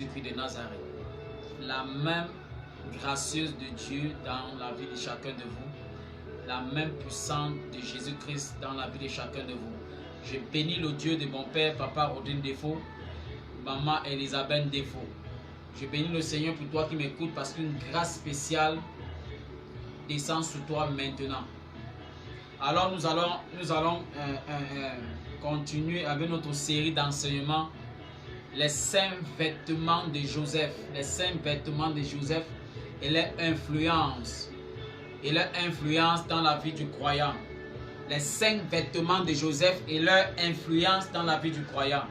Jésus-Christ de Nazareth. La même gracieuse de Dieu dans la vie de chacun de vous, la même puissante de Jésus-Christ dans la vie de chacun de vous. Je bénis le Dieu de mon père, papa Rodin Défaut, maman Elisabeth Défaut. Je bénis le Seigneur pour toi qui m'écoutes parce qu'une grâce spéciale descend sur toi maintenant. Alors nous allons continuer avec notre série d'enseignements, les saints vêtements de Joseph, les saints vêtements de Joseph et leur influence dans la vie du croyant. Les saints vêtements de Joseph et leur influence dans la vie du croyant.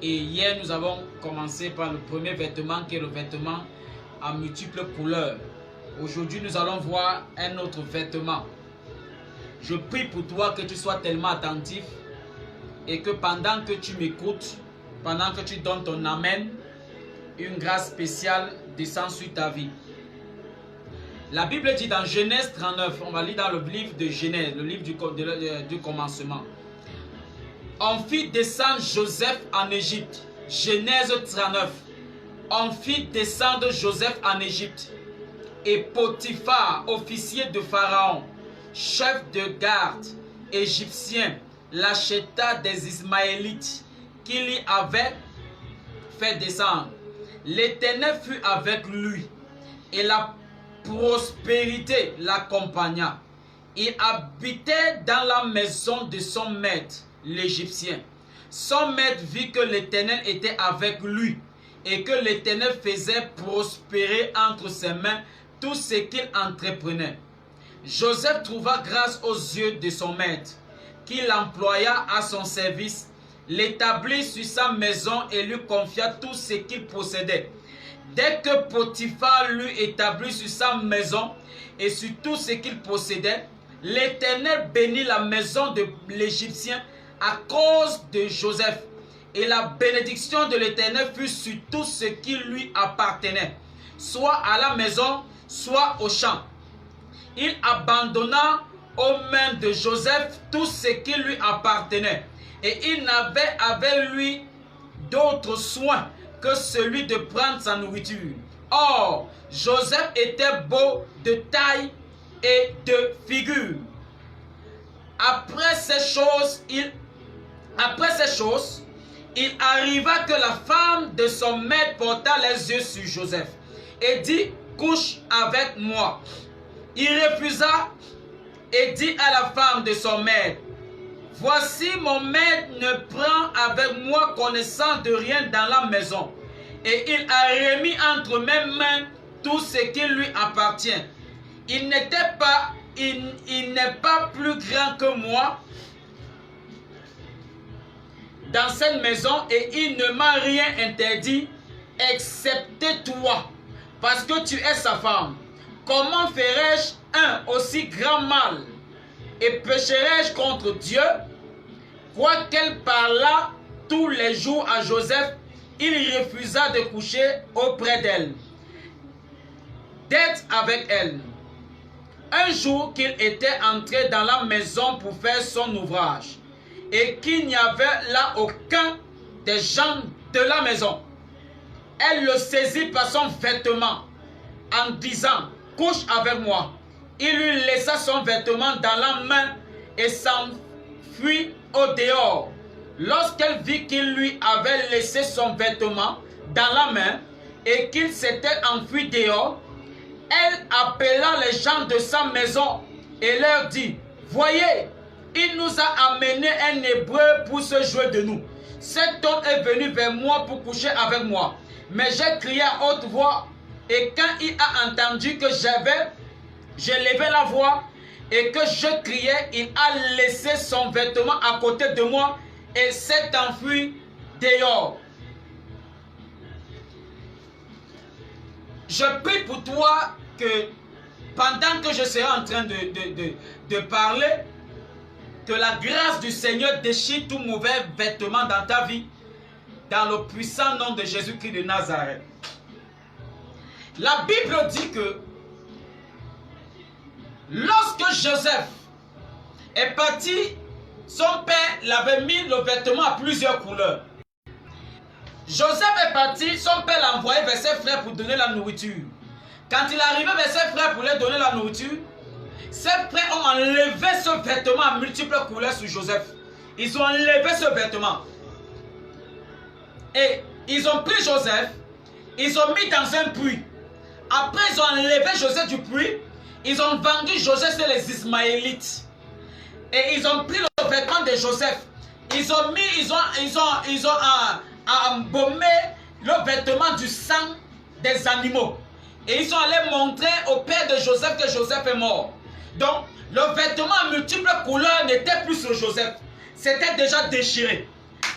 Et hier nous avons commencé par le premier vêtement qui est le vêtement à multiples couleurs. Aujourd'hui nous allons voir un autre vêtement. Je prie pour toi que tu sois tellement attentif et que pendant que tu m'écoutes, pendant que tu donnes ton amen, une grâce spéciale descend sur ta vie. La Bible dit dans Genèse 39, on va lire dans le livre de Genèse, le livre du commencement. On fit descendre Joseph en Égypte. Genèse 39. On fit descendre Joseph en Égypte. Et Potiphar, officier de Pharaon, chef de garde égyptien, l'acheta des Ismaélites qu'il y avait fait descendre. L'Éternel fut avec lui et la prospérité l'accompagna. Il habitait dans la maison de son maître, l'Égyptien. Son maître vit que l'Éternel était avec lui et que l'Éternel faisait prospérer entre ses mains tout ce qu'il entreprenait. Joseph trouva grâce aux yeux de son maître, qui l'employa à son service, l'établit sur sa maison et lui confia tout ce qu'il possédait. Dès que Potiphar l'eut établi sur sa maison et sur tout ce qu'il possédait, l'Éternel bénit la maison de l'Égyptien à cause de Joseph. Et la bénédiction de l'Éternel fut sur tout ce qui lui appartenait, soit à la maison, soit au champ. Il abandonna aux mains de Joseph tout ce qui lui appartenait. Et il n'avait avec lui d'autre soin que celui de prendre sa nourriture. Or, Joseph était beau de taille et de figure. Après ces choses, il arriva que la femme de son maître porta les yeux sur Joseph et dit, couche avec moi. Il refusa et dit à la femme de son maître, voici mon maître ne prend avec moi connaissance de rien dans la maison, et il a remis entre mes mains tout ce qui lui appartient. Il n'est pas plus grand que moi dans cette maison, et il ne m'a rien interdit, excepté toi, parce que tu es sa femme. Comment ferais-je un aussi grand mal et pécherais-je contre Dieu? Quoiqu'elle parlât tous les jours à Joseph, il refusa de coucher auprès d'elle, d'être avec elle. Un jour qu'il était entré dans la maison pour faire son ouvrage et qu'il n'y avait là aucun des gens de la maison, elle le saisit par son vêtement en disant, couche avec moi. Il lui laissa son vêtement dans la main et s'enfuit au dehors. Lorsqu'elle vit qu'il lui avait laissé son vêtement dans la main et qu'il s'était enfui dehors, elle appela les gens de sa maison et leur dit, voyez, il nous a amené un Hébreu pour se jouer de nous. Cet homme est venu vers moi pour coucher avec moi. Mais j'ai crié à haute voix, et quand il a entendu que j'ai levé la voix et que je criais, il a laissé son vêtement à côté de moi et s'est enfui dehors. Je prie pour toi que pendant que je serai en train de parler, que la grâce du Seigneur déchire tout mauvais vêtement dans ta vie, dans le puissant nom de Jésus-Christ de Nazareth. La Bible dit que lorsque Joseph est parti, son père l'avait mis le vêtement à plusieurs couleurs. Joseph est parti, son père l'a envoyé vers ses frères pour donner la nourriture. Quand il est arrivé vers ses frères pour leur donner la nourriture, ses frères ont enlevé ce vêtement à multiples couleurs sur Joseph. Ils ont enlevé ce vêtement. Et ils ont pris Joseph, ils ont mis dans un puits. Après, ils ont enlevé Joseph du puits. Ils ont vendu Joseph chez les Ismaélites. Et ils ont pris le vêtement de Joseph. Ils ont embaumé le vêtement du sang des animaux. Et ils sont allés montrer au père de Joseph que Joseph est mort. Donc, le vêtement à multiples couleurs n'était plus sur Joseph. C'était déjà déchiré.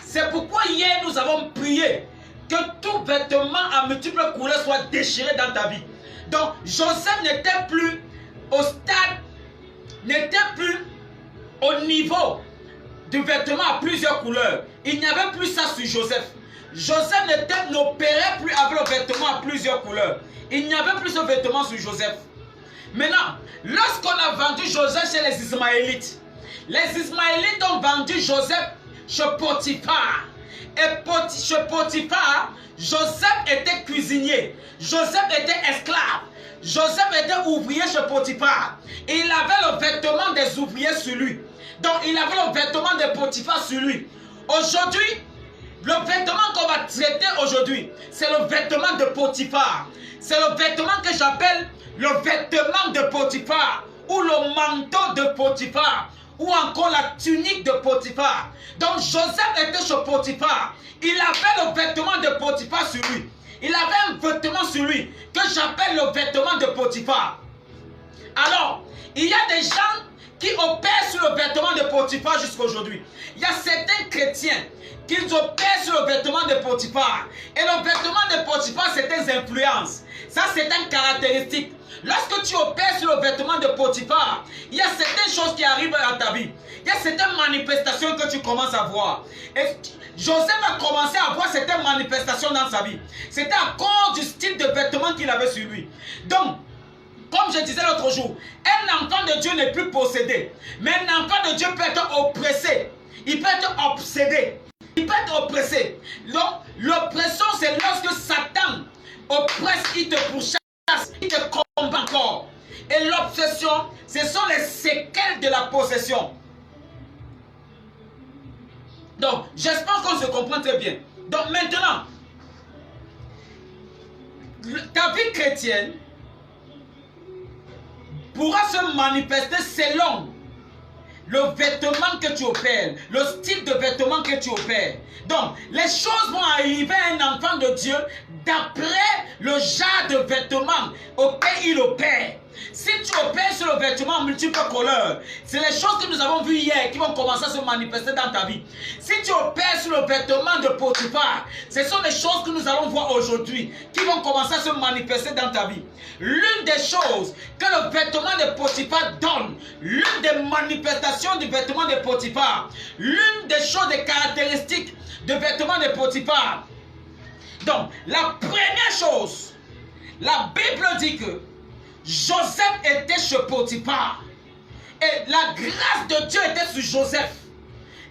C'est pourquoi hier nous avons prié que tout vêtement à multiples couleurs soit déchiré dans ta vie. Donc, Joseph n'était plus au stade, n'était plus au niveau du vêtement à plusieurs couleurs. Il n'y avait plus ça sur Joseph. Joseph n'opérait plus avec le vêtement à plusieurs couleurs. Il n'y avait plus ce vêtement sur Joseph. Maintenant, lorsqu'on a vendu Joseph chez les Ismaélites ont vendu Joseph chez Potiphar. Et chez Potiphar, Joseph était cuisinier. Joseph était esclave. Joseph était ouvrier chez Potiphar. Et il avait le vêtement des ouvriers sur lui. Donc, il avait le vêtement de Potiphar sur lui. Aujourd'hui, le vêtement qu'on va traiter aujourd'hui, c'est le vêtement de Potiphar. C'est le vêtement que j'appelle le vêtement de Potiphar, ou le manteau de Potiphar, ou encore la tunique de Potiphar. Donc Joseph était chez Potiphar. Il avait le vêtement de Potiphar sur lui. Il avait un vêtement sur lui que j'appelle le vêtement de Potiphar. Alors, il y a des gens qui opèrent sur le vêtement de Potiphar jusqu'à aujourd'hui. Il y a certains chrétiens qui opèrent sur le vêtement de Potiphar. Et le vêtement de Potiphar, c'est des influences. Ça, c'est une caractéristique. Lorsque tu opères sur le vêtement de Potiphar, il y a certaines choses qui arrivent à ta vie. Il y a certaines manifestations que tu commences à voir. Et Joseph a commencé à voir certaines manifestations dans sa vie. C'était à cause du style de vêtement qu'il avait sur lui. Donc, comme je disais l'autre jour, un enfant de Dieu n'est plus possédé. Mais un enfant de Dieu peut être oppressé. Il peut être obsédé. Il peut être oppressé. Donc, l'oppression, c'est lorsque Satan oppresse, il te pourchasse, il te combat encore. Et l'obsession, ce sont les séquelles de la possession. Donc, j'espère qu'on se comprend très bien. Donc, maintenant, ta vie chrétienne pourra se manifester selon le vêtement que tu opères, le style de vêtement que tu opères. Donc, les choses vont arriver à un enfant de Dieu d'après le genre de vêtements auquel il opère. Si tu opères sur le vêtement en multiples couleurs, c'est les choses que nous avons vues hier qui vont commencer à se manifester dans ta vie. Si tu opères sur le vêtement de Potiphar, ce sont les choses que nous allons voir aujourd'hui qui vont commencer à se manifester dans ta vie. L'une des choses que le vêtement de Potiphar donne, l'une des manifestations du vêtement de Potiphar, l'une des choses, des caractéristiques du vêtement de Potiphar. Donc, la première chose, la Bible dit que Joseph était chez Potiphar. Et la grâce de Dieu était sur Joseph.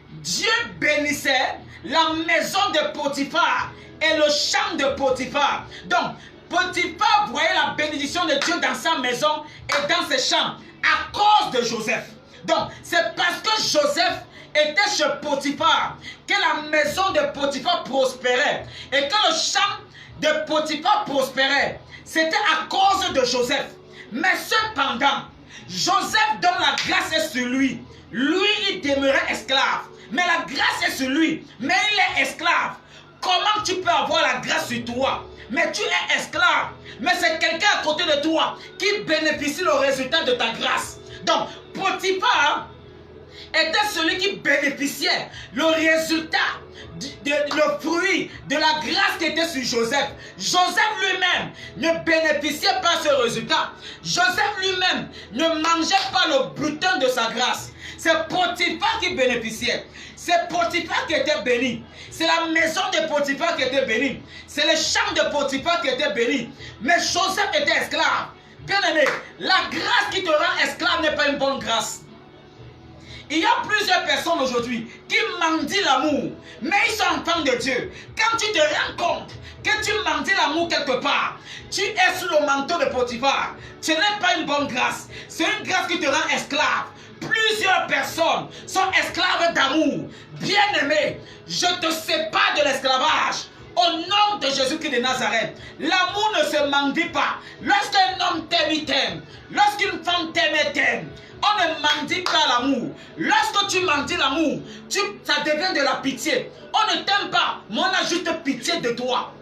Dieu bénissait la maison de Potiphar et le champ de Potiphar. Donc, Potiphar voyait la bénédiction de Dieu dans sa maison et dans ses champs à cause de Joseph. Donc, c'est parce que Joseph était chez Potiphar que la maison de Potiphar prospérait et que le champ de Potiphar prospérait. C'était à cause de Joseph. Mais cependant, Joseph, dont la grâce est sur lui, lui, il demeurait esclave. Mais la grâce est sur lui, mais il est esclave. Comment tu peux avoir la grâce sur toi? Mais tu es esclave. Mais c'est quelqu'un à côté de toi qui bénéficie le résultat de ta grâce. Donc, Potiphar était celui qui bénéficiait le résultat, le fruit de la grâce qui était sur Joseph. Joseph lui-même ne bénéficiait pas ce résultat. Joseph lui-même ne mangeait pas le butin de sa grâce. C'est Potiphar qui bénéficiait. C'est Potiphar qui était béni. C'est la maison de Potiphar qui était bénie. C'est le champ de Potiphar qui était béni. Mais Joseph était esclave. Bien aimé, la grâce qui te rend esclave n'est pas une bonne grâce. Il y a plusieurs personnes aujourd'hui qui mendient l'amour, mais ils sont enfants de Dieu. Quand tu te rends compte que tu mendies l'amour quelque part, tu es sous le manteau de Potiphar. Ce n'est pas une bonne grâce. C'est une grâce qui te rend esclave. Plusieurs personnes sont esclaves d'amour. Bien-aimé, je te sépare de l'esclavage. Au nom de Jésus-Christ de Nazareth, l'amour ne se mendie pas. Lorsqu'un homme t'aime, il t'aime. Lorsqu'une femme t'aime, elle t'aime. On ne mendie pas l'amour. Lorsque tu mendies l'amour, ça devient de la pitié. On ne t'aime pas, mais on a juste pitié de toi.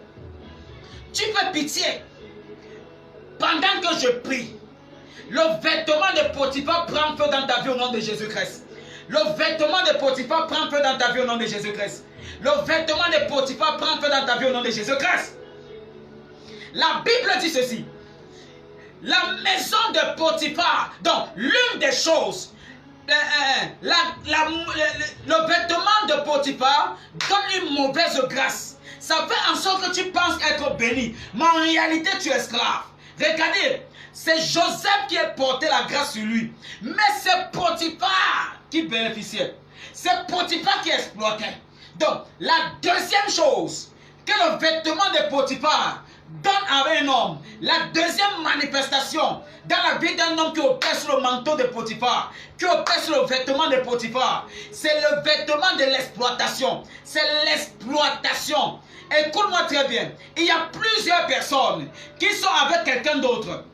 Tu fais pitié. Pendant que je prie, le vêtement de Potiphar prend feu dans ta vie au nom de Jésus-Christ. Le vêtement de Potiphar prend feu dans ta vie au nom de Jésus-Christ. Le vêtement de Potiphar prend feu dans ta vie au nom de Jésus-Christ. La Bible dit ceci. La maison de Potiphar, donc l'une des choses, le vêtement de Potiphar donne une mauvaise grâce. Ça fait en sorte que tu penses être béni, mais en réalité tu es esclave. Regardez, c'est Joseph qui a porté la grâce sur lui, mais c'est Potiphar qui bénéficiait. C'est Potiphar qui exploitait. Donc, la deuxième chose que le vêtement de Potiphar donne à un homme, la deuxième manifestation dans la vie d'un homme qui opère sur le manteau de Potiphar, qui opère sur le vêtement de Potiphar, c'est le vêtement de l'exploitation. C'est l'exploitation. Écoute-moi très bien. Il y a plusieurs personnes qui sont avec quelqu'un d'autre.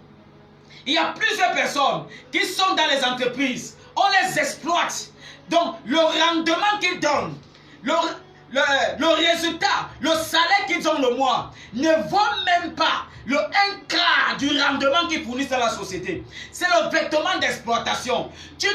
Il y a plusieurs personnes qui sont dans les entreprises. On les exploite. Donc, le rendement qu'ils donnent, le résultat, le salaire qu'ils ont le mois, ne vaut même pas un quart du rendement qu'ils fournissent à la société. C'est le vêtement d'exploitation. Tu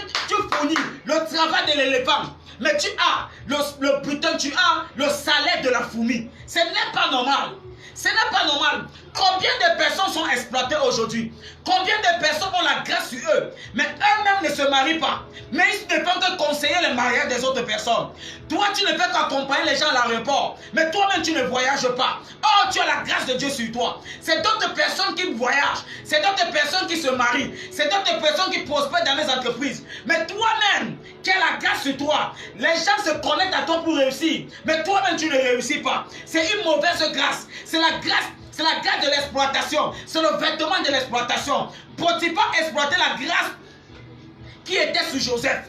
fournis le travail de l'éléphant, mais tu as le butin, tu as le salaire de la fourmi. Ce n'est pas normal. Ce n'est pas normal. Combien de personnes sont exploitées aujourd'hui? Combien de personnes ont la grâce sur eux, mais eux-mêmes ne se marient pas? Mais ils ne font que conseiller le mariage des autres personnes. Toi, tu ne fais qu'accompagner les gens à l'aéroport, mais toi-même, tu ne voyages pas. Oh, tu as la grâce de Dieu sur toi. C'est d'autres personnes qui voyagent. C'est d'autres personnes qui se marient. C'est d'autres personnes qui prospèrent dans les entreprises. Mais toi-même, qui as la grâce sur toi, les gens se connectent à toi pour réussir. Mais toi-même, tu ne réussis pas. C'est une mauvaise grâce. C'est la grâce de l'exploitation. C'est le vêtement de l'exploitation. Potiphar exploitait la grâce qui était sur Joseph.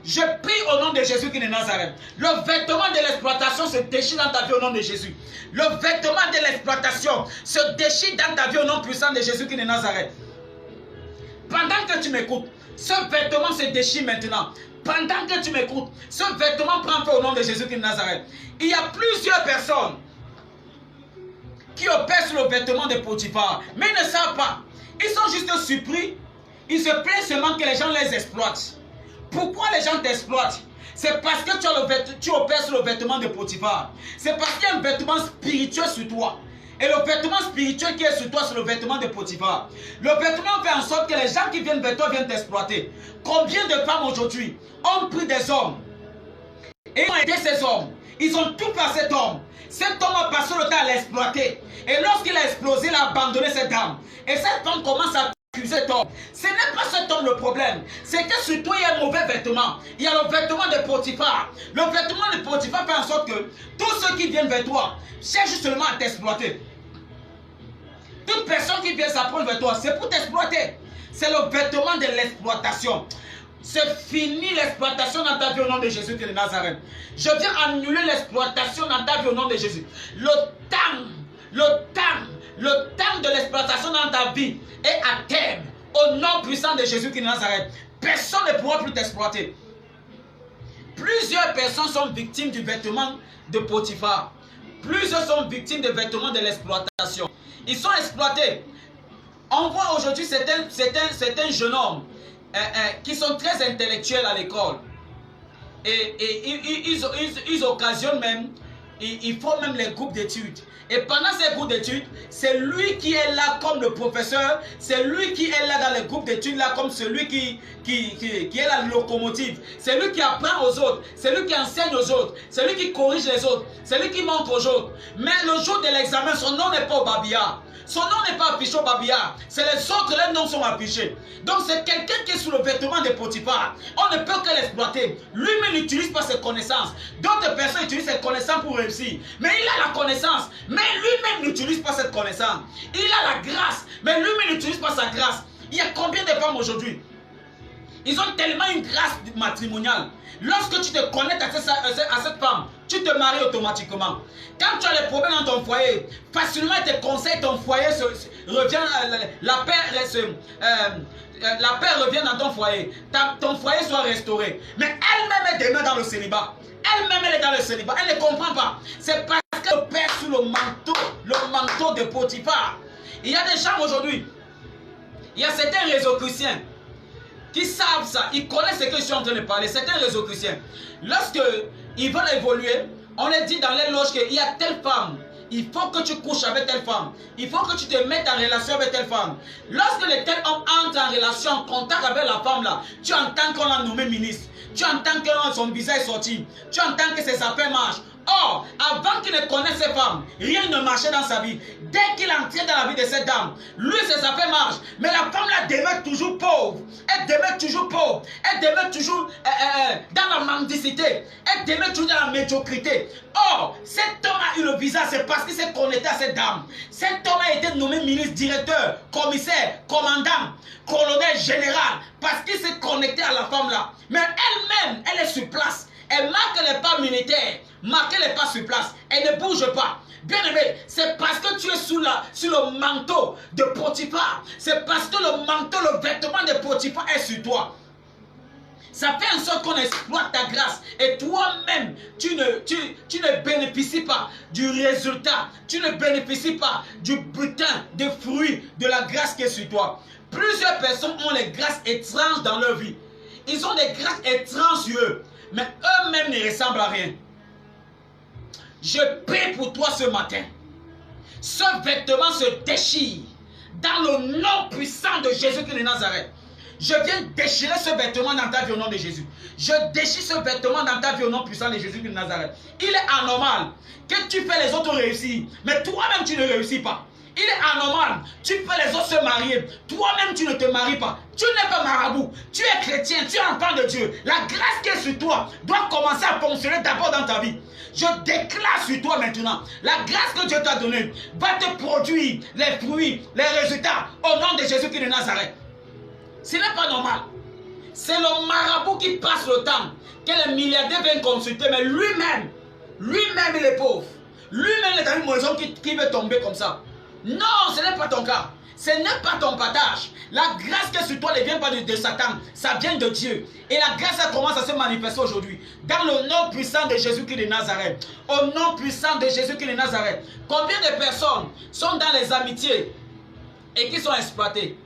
Je prie au nom de Jésus qui est de Nazareth. Le vêtement de l'exploitation se déchire dans ta vie au nom de Jésus. Le vêtement de l'exploitation se déchire dans ta vie au nom puissant de Jésus qui est de Nazareth. Pendant que tu m'écoutes, ce vêtement se déchire maintenant. Pendant que tu m'écoutes, ce vêtement prend feu au nom de Jésus qui est de Nazareth. Il y a plusieurs personnes qui opèrent sur le vêtement de Potiphar, mais ils ne savent pas. Ils sont juste surpris. Ils se plaignent seulement que les gens les exploitent. Pourquoi les gens t'exploitent? C'est parce que tu opères sur le vêtement de Potiphar. C'est parce qu'il y a un vêtement spirituel sur toi. Et le vêtement spirituel qui est sur toi, c'est le vêtement de Potiphar. Le vêtement fait en sorte que les gens qui viennent vers toi viennent t'exploiter. Combien de femmes aujourd'hui ont pris des hommes et ont aidé ces hommes? Ils ont tout fait à cet homme. Cet homme a passé le temps à l'exploiter. Et lorsqu'il a explosé, il a abandonné cette dame. Et cette femme commence à accuser cet homme. Ce n'est pas cet homme le problème. C'est que sur toi, il y a un mauvais vêtement. Il y a le vêtement de Potiphar. Le vêtement de Potiphar fait en sorte que tous ceux qui viennent vers toi cherchent seulement à t'exploiter. Toute personne qui vient s'apprendre vers toi, c'est pour t'exploiter. C'est le vêtement de l'exploitation. C'est fini l'exploitation dans ta vie au nom de Jésus de Nazareth. Je viens annuler l'exploitation dans ta vie au nom de Jésus. Le temps de l'exploitation dans ta vie est à terme. Au nom puissant de Jésus de Nazareth. Personne ne pourra plus t'exploiter. Plusieurs personnes sont victimes du vêtement de Potiphar. Plusieurs sont victimes des vêtements de l'exploitation. Ils sont exploités. On voit aujourd'hui certains jeunes hommes qui sont très intellectuels à l'école. Et ils occasionnent même, ils font même les groupes d'études. Et pendant ces groupes d'études, c'est lui qui est là comme le professeur, c'est lui qui est là dans les groupes d'études, là comme celui qui est la locomotive. C'est lui qui apprend aux autres, c'est lui qui enseigne aux autres, c'est lui qui corrige les autres, c'est lui qui montre aux autres. Mais le jour de l'examen, son nom n'est pas au babillard. Son nom n'est pas affiché au babillard. C'est les autres, les noms sont affichés. Donc c'est quelqu'un qui est sous le vêtement de Potiphar. On ne peut que l'exploiter. Lui-même n'utilise pas ses connaissances. D'autres personnes utilisent ses connaissances pour réussir. Mais il a la connaissance. Mais lui-même n'utilise pas cette connaissance. Il a la grâce. Mais lui-même n'utilise pas sa grâce. Il y a combien de femmes aujourd'hui? Ils ont tellement une grâce matrimoniale. Lorsque tu te connectes à cette femme, tu te maries automatiquement. Quand tu as des problèmes dans ton foyer, facilement tes conseils, ton foyer revient, la paix revient dans ton foyer. Ton foyer soit restauré. Mais elle-même est demeure dans le célibat. Elle-même elle est dans le célibat. Elle ne comprend pas. C'est parce qu'elle perd sous le manteau de Potiphar. Il y a des gens aujourd'hui. Il y a certains réseaux chrétiens qui savent ça, ils connaissent ce que je suis en train de parler. Certains réseaux chrétiens, lorsqu'ils veulent évoluer, on leur dit dans les loges qu'il y a telle femme, il faut que tu couches avec telle femme, il faut que tu te mettes en relation avec telle femme. Lorsque le tel homme entre en relation, en contact avec la femme là, tu entends qu'on l'a nommé ministre, tu entends que son visa est sorti, tu entends que ses affaires marchent. Or, avant qu'il ne connaisse ces femmes, rien ne marchait dans sa vie. Dès qu'il entrait dans la vie de cette dame, lui, ses affaires marchent. Mais la femme là demeure toujours pauvre. Elle demeure toujours pauvre. Elle demeure toujours dans la mendicité. Elle demeure toujours dans la médiocrité. Or, cet homme a eu le visa, c'est parce qu'il s'est connecté à cette dame. Cet homme a été nommé ministre, directeur, commissaire, commandant, colonel, général, parce qu'il s'est connecté à la femme là. Mais elle-même, elle est sur place. Elle marque les pas militaires. Marquez les pas sur place. Elle ne bouge pas. Bien aimé, c'est parce que tu es sur le manteau de Potiphar. C'est parce que le manteau, le vêtement de Potiphar est sur toi. Ça fait en sorte qu'on exploite ta grâce. Et toi-même, tu ne bénéficies pas du résultat. Tu ne bénéficies pas du butin, des fruits de la grâce qui est sur toi. Plusieurs personnes ont les grâces étranges dans leur vie. Ils ont des grâces étranges sur eux. Mais eux-mêmes ne ressemblent à rien. Je prie pour toi ce matin. Ce vêtement se déchire dans le nom puissant de Jésus-Christ de Nazareth. Je viens déchirer ce vêtement dans ta vie au nom de Jésus. Je déchire ce vêtement dans ta vie au nom puissant de Jésus-Christ de Nazareth. Il est anormal que tu fais les autres réussir, mais toi-même tu ne réussis pas. Il est anormal. Tu fais les autres se marier. Toi-même, tu ne te maries pas. Tu n'es pas marabout. Tu es chrétien. Tu es enfant de Dieu. La grâce qui est sur toi doit commencer à fonctionner d'abord dans ta vie. Je déclare sur toi maintenant. La grâce que Dieu t'a donnée va te produire les fruits, les résultats au nom de Jésus-Christ de Nazareth. Ce n'est pas normal. C'est le marabout qui passe le temps que les milliardaires viennent consulter. Mais lui-même, il est pauvre. Lui-même, il est dans une maison qui veut tomber comme ça. Non, ce n'est pas ton cas. Ce n'est pas ton partage. La grâce qui est sur toi ne vient pas de Satan. Ça vient de Dieu. Et la grâce, ça commence à se manifester aujourd'hui. Dans le nom puissant de Jésus-Christ de Nazareth. Au nom puissant de Jésus-Christ de Nazareth. Combien de personnes sont dans les amitiés et qui sont exploitées?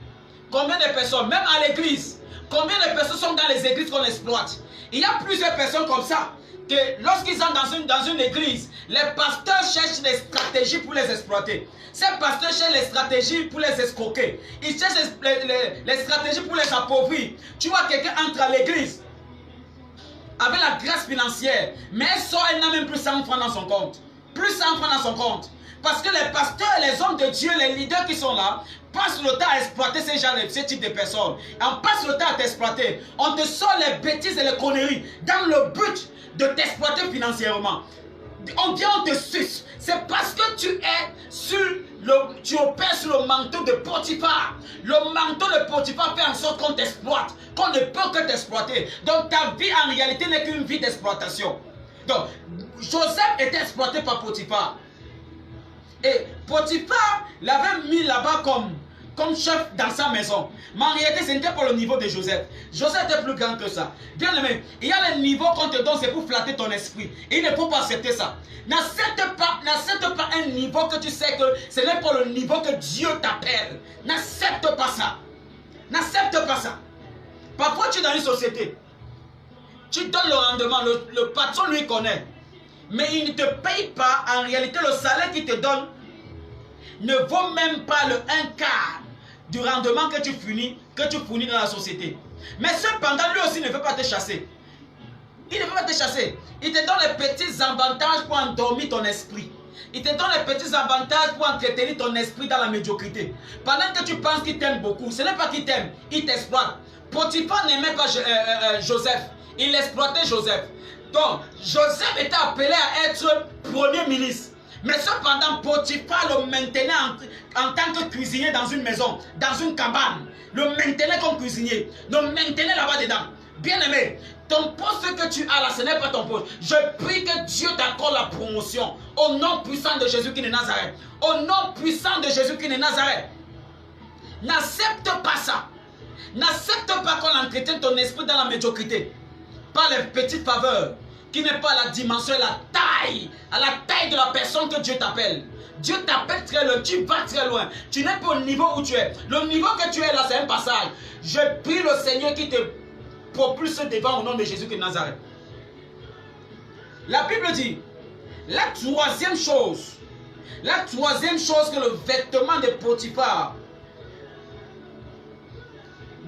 Combien de personnes, même à l'église, combien de personnes sont dans les églises qu'on exploite? Il y a plusieurs personnes comme ça. Que lorsqu'ils sont dans une église, les pasteurs cherchent des stratégies pour les exploiter. Ces pasteurs cherchent les stratégies pour les escroquer. Ils cherchent les stratégies pour les appauvrir. Tu vois, quelqu'un entre à l'église avec la grâce financière, mais elle sort, elle n'a même plus 100 francs dans son compte. Plus 100 francs dans son compte. Parce que les pasteurs, les hommes de Dieu, les leaders qui sont là, passent le temps à exploiter ce type de personnes. Et on passe le temps à t'exploiter. On te sort les bêtises et les conneries dans le but de t'exploiter financièrement. On vient, on te suce. C'est parce que tu opères sur le manteau de Potiphar. Le manteau de Potiphar fait en sorte qu'on t'exploite, qu'on ne peut que t'exploiter. Donc ta vie en réalité n'est qu'une vie d'exploitation. Donc Joseph était exploité par Potiphar. Et Potiphar l'avait mis là-bas comme chef dans sa maison. Mais en réalité, ce n'était pas le niveau de Joseph. Joseph était plus grand que ça. Bien aimé, il y a le niveau qu'on te donne, c'est pour flatter ton esprit. Et il ne faut pas accepter ça. N'accepte pas un niveau que tu sais que ce n'est pas le niveau que Dieu t'appelle. N'accepte pas ça. N'accepte pas ça. Parfois, tu es dans une société. Tu donnes le rendement, le patron lui connaît. Mais il ne te paye pas. En réalité, le salaire qu'il te donne ne vaut même pas le 1/4 du rendement que tu fournis dans la société. Mais cependant, lui aussi ne veut pas te chasser. Il ne veut pas te chasser. Il te donne les petits avantages pour endormir ton esprit. Il te donne les petits avantages pour entretenir ton esprit dans la médiocrité. Pendant que tu penses qu'il t'aime beaucoup, ce n'est pas qu'il t'aime, il t'exploite. Potiphar n'aimait pas Joseph, il exploitait Joseph. Donc, Joseph était appelé à être premier ministre. Mais cependant, Potiphar le maintenait en tant que cuisinier dans une maison, dans une cabane. Le maintenait comme cuisinier, le maintenait là-bas dedans. Bien-aimé, ton poste que tu as là, ce n'est pas ton poste. Je prie que Dieu t'accorde la promotion au nom puissant de Jésus qui est de Nazareth. Au nom puissant de Jésus qui est de Nazareth. N'accepte pas ça. N'accepte pas qu'on entretienne ton esprit dans la médiocrité. Par les petites faveurs qui n'est pas la dimension et à la taille de la personne que Dieu t'appelle. Dieu t'appelle très loin, tu vas très loin. Tu n'es pas au niveau où tu es. Le niveau que tu es là, c'est un passage. Je prie le Seigneur qui te propulse devant au nom de Jésus de Nazareth. La Bible dit, la troisième chose que le vêtement de Potiphar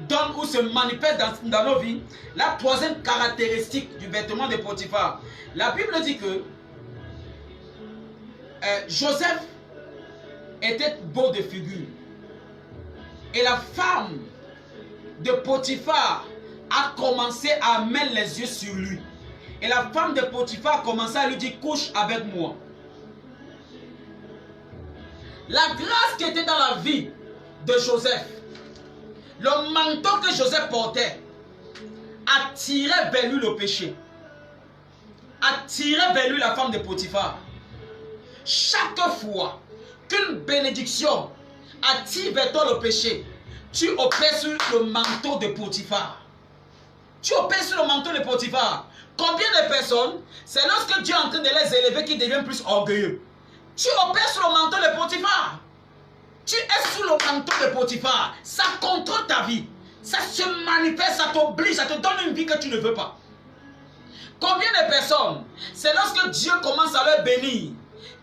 donne ou se manifeste dans nos vies, la troisième caractéristique du vêtement de Potiphar, la Bible dit que Joseph était beau de figure et la femme de Potiphar a commencé à mettre les yeux sur lui. Et la femme de Potiphar a commencé à lui dire, couche avec moi. La grâce qui était dans la vie de Joseph, le manteau que Joseph portait, attirait vers lui le péché. Attirait vers lui la femme de Potiphar. Chaque fois qu'une bénédiction attire vers toi le péché, tu opères sur le manteau de Potiphar. Tu opères sur le manteau de Potiphar. Combien de personnes, c'est lorsque Dieu est en train de les élever qu'ils deviennent plus orgueilleux. Tu opères sur le manteau de Potiphar. Tu es sous le manteau de Potiphar. Ça contrôle ta vie. Ça se manifeste, ça t'oblige, ça te donne une vie que tu ne veux pas. Combien de personnes, c'est lorsque Dieu commence à leur bénir,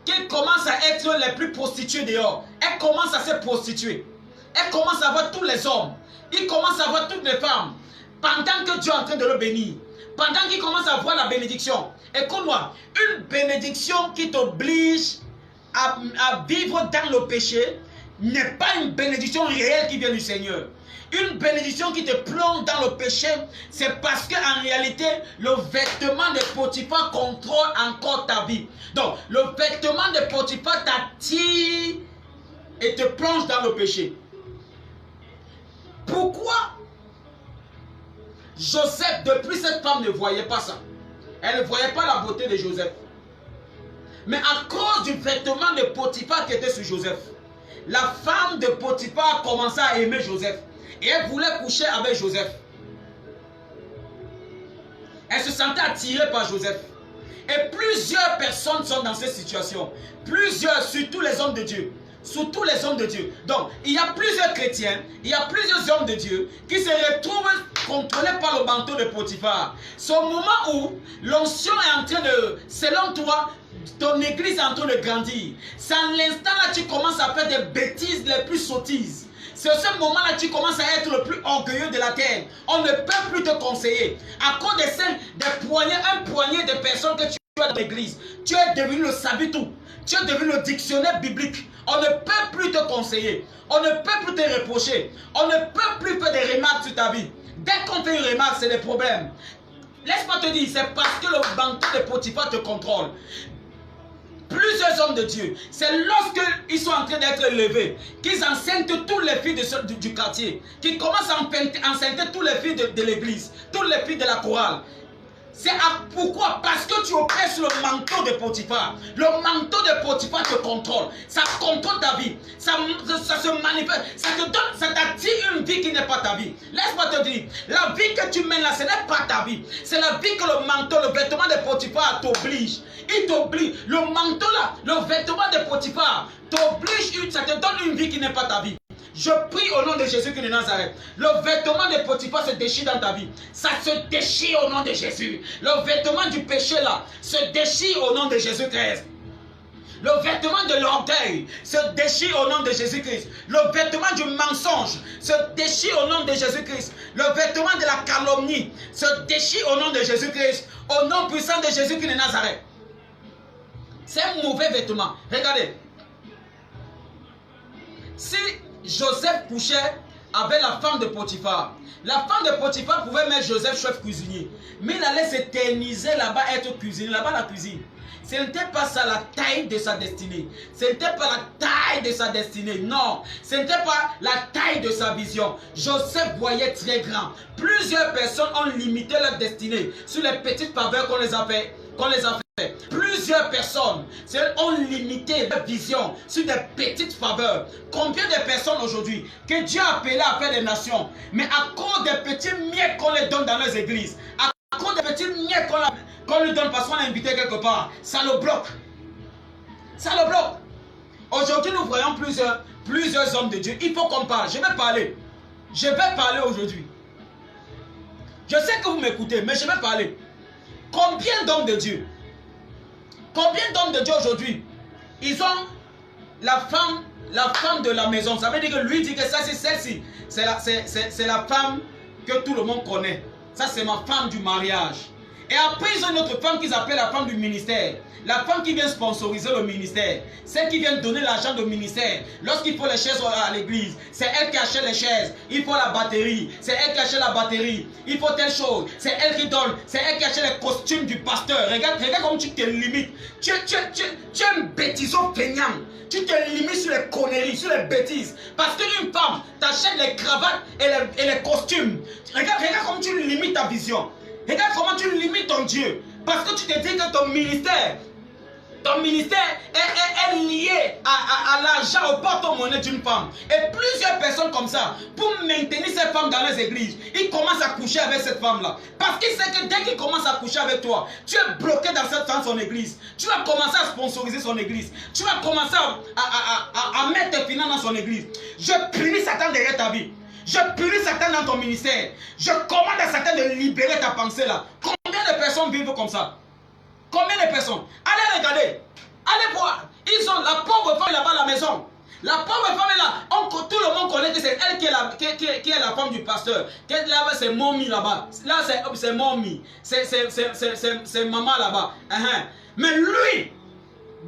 qu'ils commencent à être les plus prostituées dehors. Elles commencent à se prostituer. Elles commencent à voir tous les hommes. Ils commencent à voir toutes les femmes. Pendant que Dieu est en train de le bénir. Pendant qu'ils commencent à voir la bénédiction. Écoute-moi, une bénédiction qui t'oblige à vivre dans le péché n'est pas une bénédiction réelle qui vient du Seigneur. Une bénédiction qui te plonge dans le péché, c'est parce qu'en réalité, le vêtement de Potiphar contrôle encore ta vie. Donc, le vêtement de Potiphar t'attire et te plonge dans le péché. Pourquoi Joseph, depuis cette femme, ne voyait pas ça? Elle ne voyait pas la beauté de Joseph. Mais à cause du vêtement de Potiphar qui était sur Joseph, la femme de Potiphar a commencé à aimer Joseph. Et elle voulait coucher avec Joseph. Elle se sentait attirée par Joseph. Et plusieurs personnes sont dans cette situation. Plusieurs, surtout les hommes de Dieu. Surtout les hommes de Dieu. Donc, il y a plusieurs chrétiens, il y a plusieurs hommes de Dieu qui se retrouvent contrôlés par le manteau de Potiphar. C'est au moment où l'onction est en train de, selon toi, ton église est en train de grandir. C'est en l'instant là que tu commences à faire des bêtises les plus sottises. C'est à ce moment-là que tu commences à être le plus orgueilleux de la terre. On ne peut plus te conseiller. À cause un poignet de personnes que tu as dans l'église, tu es devenu le sabitou. Tu es devenu le dictionnaire biblique. On ne peut plus te conseiller. On ne peut plus te reprocher. On ne peut plus faire des remarques sur ta vie. Dès qu'on fait une remarque, c'est des problèmes. Laisse-moi te dire, c'est parce que le manteau de Potiphar te contrôle. Plusieurs hommes de Dieu, c'est lorsqu'ils sont en train d'être élevés, qu'ils enseignent toutes les filles du quartier, qu'ils commencent à enseigner toutes les filles de l'église, toutes les filles de la chorale. C'est pourquoi? Parce que tu opères sur le manteau de Potiphar. Le manteau de Potiphar te contrôle. Ça contrôle ta vie. Ça se manifeste. Ça t'attire une vie qui n'est pas ta vie. Laisse-moi te dire, la vie que tu mènes là, ce n'est pas ta vie. C'est la vie que le manteau, le vêtement de Potiphar t'oblige. Il t'oblige. Le manteau là, le vêtement de Potiphar t'oblige, ça te donne une vie qui n'est pas ta vie. Je prie au nom de Jésus qui est de Nazareth. Le vêtement de Potiphar se déchire dans ta vie. Ça se déchire au nom de Jésus. Le vêtement du péché là se déchire au nom de Jésus-Christ. Le vêtement de l'orgueil se déchire au nom de Jésus-Christ. Le vêtement du mensonge se déchire au nom de Jésus-Christ. Le vêtement de la calomnie se déchire au nom de Jésus-Christ. Au nom puissant de Jésus qui est de Nazareth. C'est un mauvais vêtement. Regardez. Si Joseph couchait avec la femme de Potiphar, la femme de Potiphar pouvait mettre Joseph chef cuisinier. Mais il allait s'éterniser là-bas, être cuisinier. Là-bas, la cuisine. Ce n'était pas ça la taille de sa destinée. Ce n'était pas la taille de sa destinée. Non. Ce n'était pas la taille de sa vision. Joseph voyait très grand. Plusieurs personnes ont limité leur destinée sur les petites faveurs qu'on les a fait. Plusieurs personnes ont limité leur vision sur des petites faveurs. Combien de personnes aujourd'hui que Dieu a appelé à faire des nations, mais à cause des petits miettes qu'on les donne dans les églises, à cause des petits miettes qu'on lui donne parce qu'on l'a invité quelque part, ça le bloque. Ça le bloque. Aujourd'hui, nous voyons plusieurs hommes de Dieu. Il faut qu'on parle. Je vais parler. Je vais parler aujourd'hui. Je sais que vous m'écoutez, mais je vais parler. Combien d'hommes de Dieu? Combien d'hommes de Dieu aujourd'hui? Ils ont la femme de la maison. Ça veut dire que lui dit que ça c'est celle-ci. C'est la femme que tout le monde connaît. Ça c'est ma femme du mariage. Et après ils ont une autre femme qu'ils appellent la femme du ministère. La femme qui vient sponsoriser le ministère. Celle qui vient donner l'argent au ministère. Lorsqu'il faut les chaises à l'église, c'est elle qui achète les chaises. Il faut la batterie, c'est elle qui achète la batterie. Il faut telle chose, c'est elle qui donne. C'est elle qui achète les costumes du pasteur. Regarde comment tu te limites. Tu es un bêtiseau feignant. Tu te limites sur les conneries, sur les bêtises. Parce qu'une femme t'achète les cravates et les costumes. Regarde comment tu limites ta vision. Regarde comment tu limites ton Dieu. Parce que tu te dis que ton ministère est lié à l'argent, au porte-monnaie d'une femme. Et plusieurs personnes comme ça, pour maintenir ces femmes dans les églises, ils commencent à coucher avec cette femme-là. Parce qu'ils savent que dès qu'ils commencent à coucher avec toi, tu es bloqué dans son église. Tu vas commencer à sponsoriser son église. Tu vas commencer à mettre tes finances dans son église. Je punis Satan derrière ta vie. Je punis Satan dans ton ministère. Je commande à Satan de libérer ta pensée là. Combien de personnes vivent comme ça? Combien de personnes? Allez regarder. Allez voir. Ils ont la pauvre femme là-bas à la maison. La pauvre femme est là. Tout le monde connaît que c'est elle qui est la femme du pasteur. Là-bas c'est mommy là-bas. Là c'est mommy. C'est maman là-bas. Mais lui,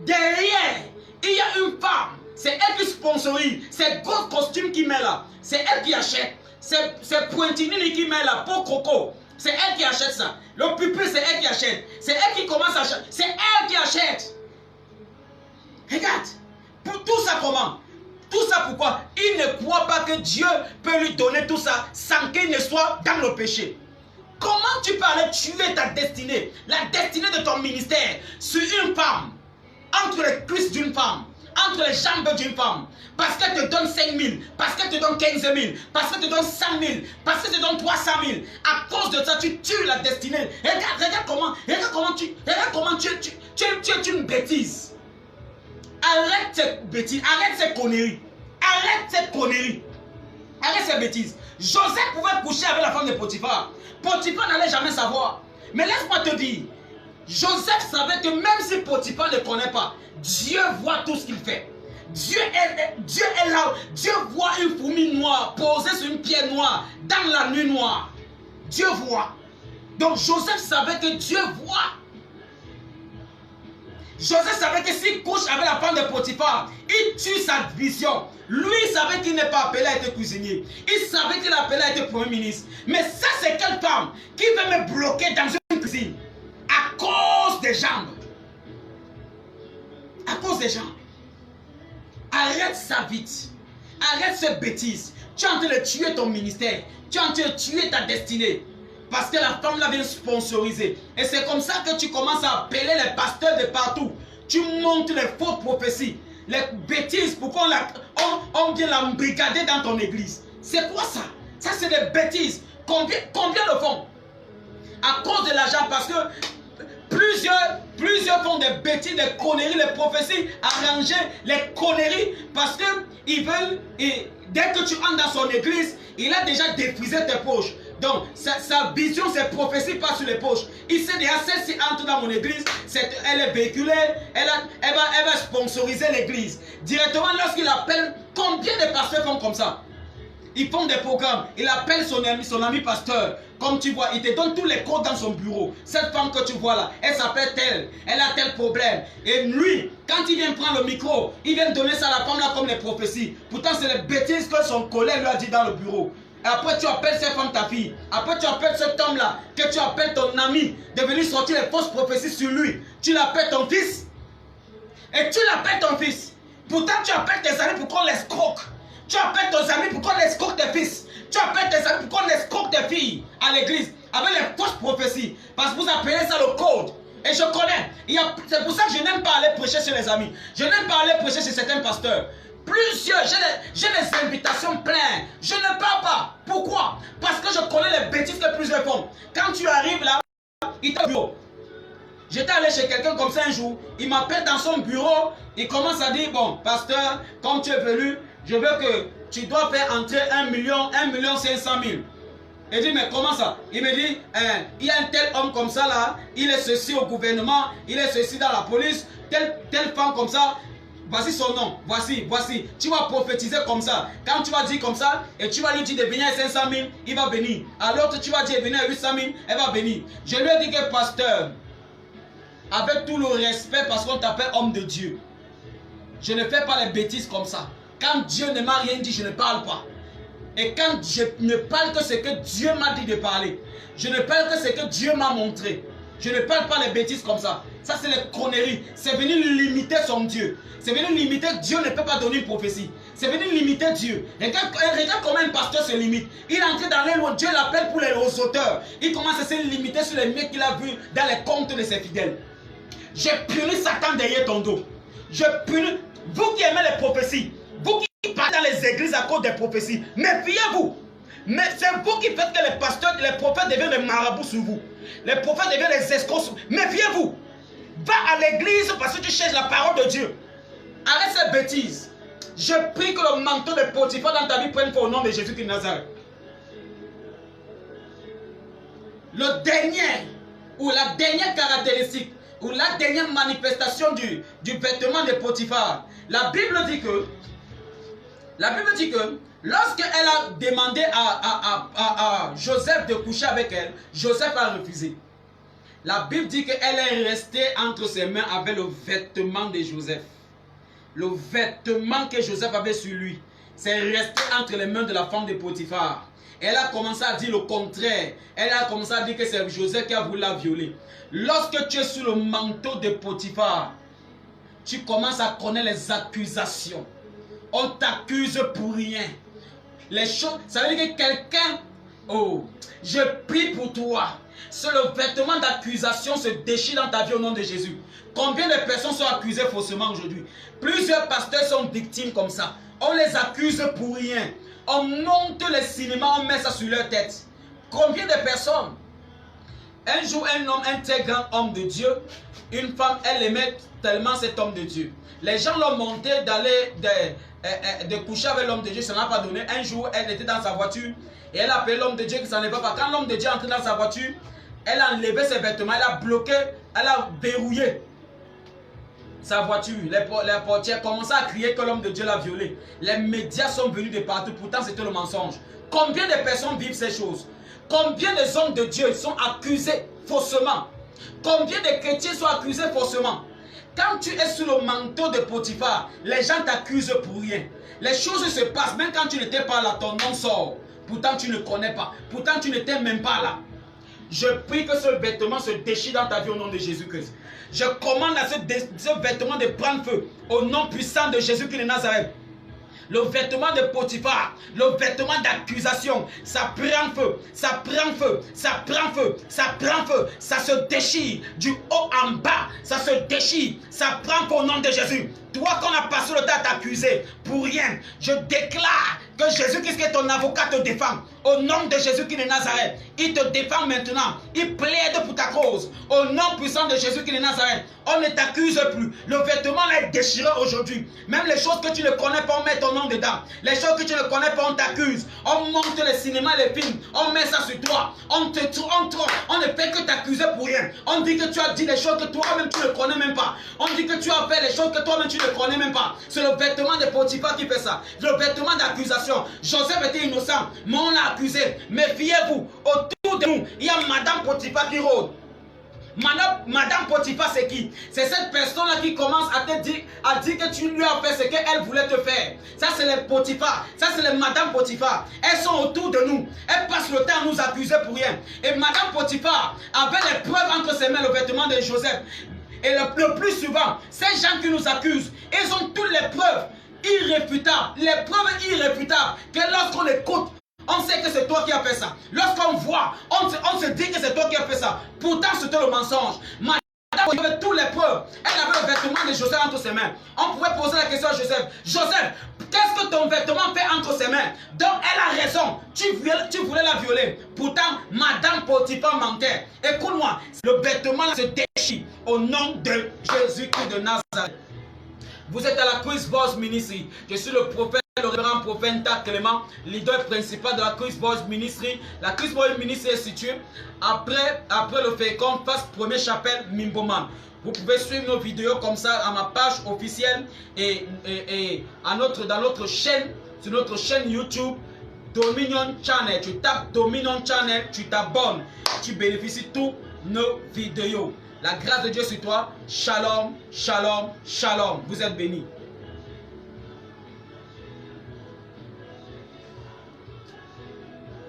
derrière, il y a une femme. C'est elle qui sponsorise. C'est gros costume qui met là. C'est elle qui achète. C'est Pointinini qui met là. Pour Coco. C'est elle qui achète ça. Le pupitre, c'est elle qui achète. C'est elle qui commence à acheter. C'est elle qui achète. Regarde. Pour tout ça, comment? Tout ça pourquoi? Il ne croit pas que Dieu peut lui donner tout ça sans qu'il ne soit dans le péché. Comment tu peux aller tuer ta destinée, la destinée de ton ministère, sur une femme, entre les cuisses d'une femme, entre les jambes d'une femme, parce qu'elle te donne 5 000, parce qu'elle te donne 15 000, parce qu'elle te donne 100 000, parce qu'elle te donne 300 000. À cause de ça, tu tues la destinée. Regarde comment tu es une bêtise. Arrête cette bêtise, arrête cette connerie. Arrête cette connerie. Arrête cette bêtise. Joseph pouvait coucher avec la femme de Potiphar. Potiphar n'allait jamais savoir. Mais laisse-moi te dire, Joseph savait que même si Potiphar ne connaît pas, Dieu voit tout ce qu'il fait. Dieu est là. Dieu voit une fourmi noire posée sur une pierre noire dans la nuit noire. Dieu voit. Donc Joseph savait que Dieu voit. Joseph savait que s'il couche avec la femme de Potiphar, il tue sa vision. Lui, il savait qu'il n'est pas appelé à être cuisinier. Il savait qu'il est appelé à être premier ministre. Mais ça, c'est quelle femme qui veut me bloquer dans une cuisine à cause des jambes? À cause des jambes. Arrête ça vite. Arrête cette bêtise. Tu es en train de tuer ton ministère. Tu es en train de tuer ta destinée. Parce que la femme là vient sponsoriser. Et c'est comme ça que tu commences à appeler les pasteurs de partout. Tu montes les fausses prophéties. Les bêtises. Pourquoi on vient l'embrigader dans ton église? C'est quoi ça? Ça c'est des bêtises. Combien le font? À cause de l'argent. Parce que plusieurs font des bêtises, des conneries, les prophéties arrangées, les conneries. Parce qu'ils veulent... Et dès que tu entres dans son église, il a déjà défrisé tes poches. Donc, sa vision, ses prophéties passent sur les poches. Il sait déjà, celle-ci entre dans mon église, elle est véhiculée, elle va sponsoriser l'église. Directement, lorsqu'il appelle, combien de pasteurs font comme ça? Ils font des programmes. Il appelle son ami pasteur. Comme tu vois, il te donne tous les codes dans son bureau. Cette femme que tu vois là, elle s'appelle telle. Elle a tel problème. Et lui, quand il vient prendre le micro, il vient donner ça à la femme là comme les prophéties. Pourtant, c'est les bêtises que son collègue lui a dit dans le bureau. Et après, tu appelles cette femme ta fille. Après, tu appelles cet homme là, que tu appelles ton ami, de venir sortir les fausses prophéties sur lui. Tu l'appelles ton fils. Et tu l'appelles ton fils. Pourtant, tu appelles tes amis pour qu'on l'escroque. Tu appelles tes amis pour qu'on escroque tes fils. Tu appelles tes amis pour qu'on escroque tes filles à l'église avec les fausses prophéties. Parce que vous appelez ça le code. Et je connais. C'est pour ça que je n'aime pas aller prêcher chez les amis. Je n'aime pas aller prêcher chez certains pasteurs. Plusieurs, j'ai des invitations pleines. Je ne pars pas. Pourquoi? Parce que je connais les bêtises que plusieurs font. Quand tu arrives là, il te bureau. J'étais allé chez quelqu'un comme ça un jour. Il m'appelle dans son bureau. Il commence à dire, bon, pasteur, comme tu es venu, je veux que tu dois faire entrer 1 million 500 000. Il dit, mais comment ça? Il me dit, il y a un tel homme comme ça là, il est ceci au gouvernement, il est ceci dans la police, telle femme comme ça, voici son nom, voici. Tu vas prophétiser comme ça. Quand tu vas dire comme ça, et tu vas lui dire de venir à 500 000, il va venir. À l'autre, tu vas dire de venir à 800 000, elle va venir. Je lui ai dit que pasteur, avec tout le respect parce qu'on t'appelle homme de Dieu, je ne fais pas les bêtises comme ça. Quand Dieu ne m'a rien dit, je ne parle pas. Et quand je ne parle que ce que Dieu m'a dit de parler, je ne parle que ce que Dieu m'a montré. Je ne parle pas les bêtises comme ça. Ça, c'est les conneries. C'est venir limiter son Dieu. C'est venir limiter. Dieu ne peut pas donner une prophétie. C'est venir limiter Dieu. Regarde comment un pasteur se limite. Il est entré dans les lois. Dieu l'appelle pour les auteurs. Il commence à se limiter sur les mecs qu'il a vus dans les comptes de ses fidèles. J'ai puni Satan derrière ton dos. Je punis. Vous qui aimez les prophéties, vous qui parlez dans les églises à cause des prophéties, méfiez-vous. Mais c'est vous qui faites que les pasteurs, les prophètes deviennent des marabouts sur vous. Les prophètes deviennent des escrocs sur vous. Méfiez-vous. Va à l'église parce que tu cherches la parole de Dieu. Arrête ces bêtises. Je prie que le manteau de Potiphar dans ta vie prenne au nom de Jésus de Nazareth. Le dernier, ou la dernière caractéristique, ou la dernière manifestation du vêtement de Potiphar, la Bible dit que lorsqu'elle a demandé à Joseph de coucher avec elle, Joseph a refusé. La Bible dit qu'elle est restée entre ses mains avec le vêtement de Joseph. Le vêtement que Joseph avait sur lui, c'est resté entre les mains de la femme de Potiphar. Elle a commencé à dire le contraire. Elle a commencé à dire que c'est Joseph qui a voulu la violer. Lorsque tu es sous le manteau de Potiphar, tu commences à connaître les accusations. On t'accuse pour rien. Les choses, ça veut dire que quelqu'un, oh, je prie pour toi. C'est le vêtement d'accusation se déchire dans ta vie au nom de Jésus. Combien de personnes sont accusées faussement aujourd'hui? Plusieurs pasteurs sont victimes comme ça. On les accuse pour rien. On monte les cinémas, on met ça sur leur tête. Combien de personnes? Un jour, un homme, un très grand homme de Dieu, une femme, elle aimait tellement cet homme de Dieu. Les gens l'ont monté d'aller de coucher avec l'homme de Dieu, ça n'a pas donné. Un jour, elle était dans sa voiture et elle a appelé l'homme de Dieu qui s'en est pas. Quand l'homme de Dieu est entré dans sa voiture, elle a enlevé ses vêtements, elle a bloqué, elle a verrouillé sa voiture. Les portières commençaient à crier que l'homme de Dieu l'a violé. Les médias sont venus de partout, pourtant c'était le mensonge. Combien de personnes vivent ces choses? Combien de hommes de Dieu sont accusés faussement? Combien de chrétiens sont accusés faussement? Quand tu es sous le manteau de Potiphar, les gens t'accusent pour rien. Les choses se passent, même quand tu n'étais pas là, ton nom sort. Pourtant tu ne connais pas, pourtant tu n'étais même pas là. Je prie que ce vêtement se déchire dans ta vie au nom de Jésus-Christ. Je commande à ce vêtement de prendre feu au nom puissant de Jésus-Christ de Nazareth. Le vêtement de Potiphar, le vêtement d'accusation, ça prend feu, ça prend feu, ça prend feu, ça prend feu, ça se déchire du haut en bas, ça se déchire, ça prend feu au nom de Jésus. Toi qu'on a passé le temps à t'accuser pour rien, je déclare que Jésus-Christ est ton avocat te défend. au nom de Jésus-Christ de Nazareth. Il te défend maintenant. Il plaide pour ta cause. Au nom puissant de Jésus-Christ de Nazareth. On ne t'accuse plus. Le vêtement là est déchiré aujourd'hui. Même les choses que tu ne connais pas, on met ton nom dedans. Les choses que tu ne connais pas, on t'accuse. On monte les cinémas, les films. On met ça sur toi. On ne fait que t'accuser pour rien. On dit que tu as dit des choses que toi-même tu ne connais même pas. On dit que tu as fait les choses que toi-même tu ne connais même pas. C'est le vêtement de Potiphar qui fait ça. Le vêtement d'accusation. Joseph était innocent, mais on l'a accusé. Méfiez-vous. Autour de nous, il y a Madame Potiphar qui rôde. Madame Potiphar, c'est qui? C'est cette personne-là qui commence à te dire, que tu lui as fait ce qu'elle voulait te faire. Ça, c'est les Potiphar. Ça, c'est les Madame Potiphar. Elles sont autour de nous. Elles passent le temps à nous accuser pour rien. Et Madame Potiphar avait les preuves entre ses mains, le vêtement de Joseph. Et le plus souvent, ces gens qui nous accusent, ils ont toutes les preuves irréfutables. Les preuves irréfutables que lorsqu'on écoute, on sait que c'est toi qui as fait ça. Lorsqu'on voit, on se dit que c'est toi qui as fait ça. Pourtant, c'était le mensonge. Madame avait toutes les preuves. Elle avait le vêtement de Joseph entre ses mains. On pouvait poser la question à Joseph. Joseph, qu'est-ce que ton vêtement fait entre ses mains? Donc, elle a raison. Tu voulais la violer. Pourtant, Madame Potiphar mentait. Écoute-moi, le vêtement se déchire au nom de Jésus-Christ de Nazareth. Vous êtes à la Chris Voice Ministry. Je suis le prophète, le révérend prophète Clément, leader principal de la Chris Voice Ministry. La Chris Voice Ministry est située après le Fécon, face première chapelle Mimboman. Vous pouvez suivre nos vidéos comme ça à ma page officielle et dans notre chaîne, sur notre chaîne YouTube Dominion Channel. Tu tapes Dominion Channel, tu t'abonnes, tu bénéficies de toutes nos vidéos. La grâce de Dieu sur toi. Shalom, shalom, shalom. Vous êtes bénis.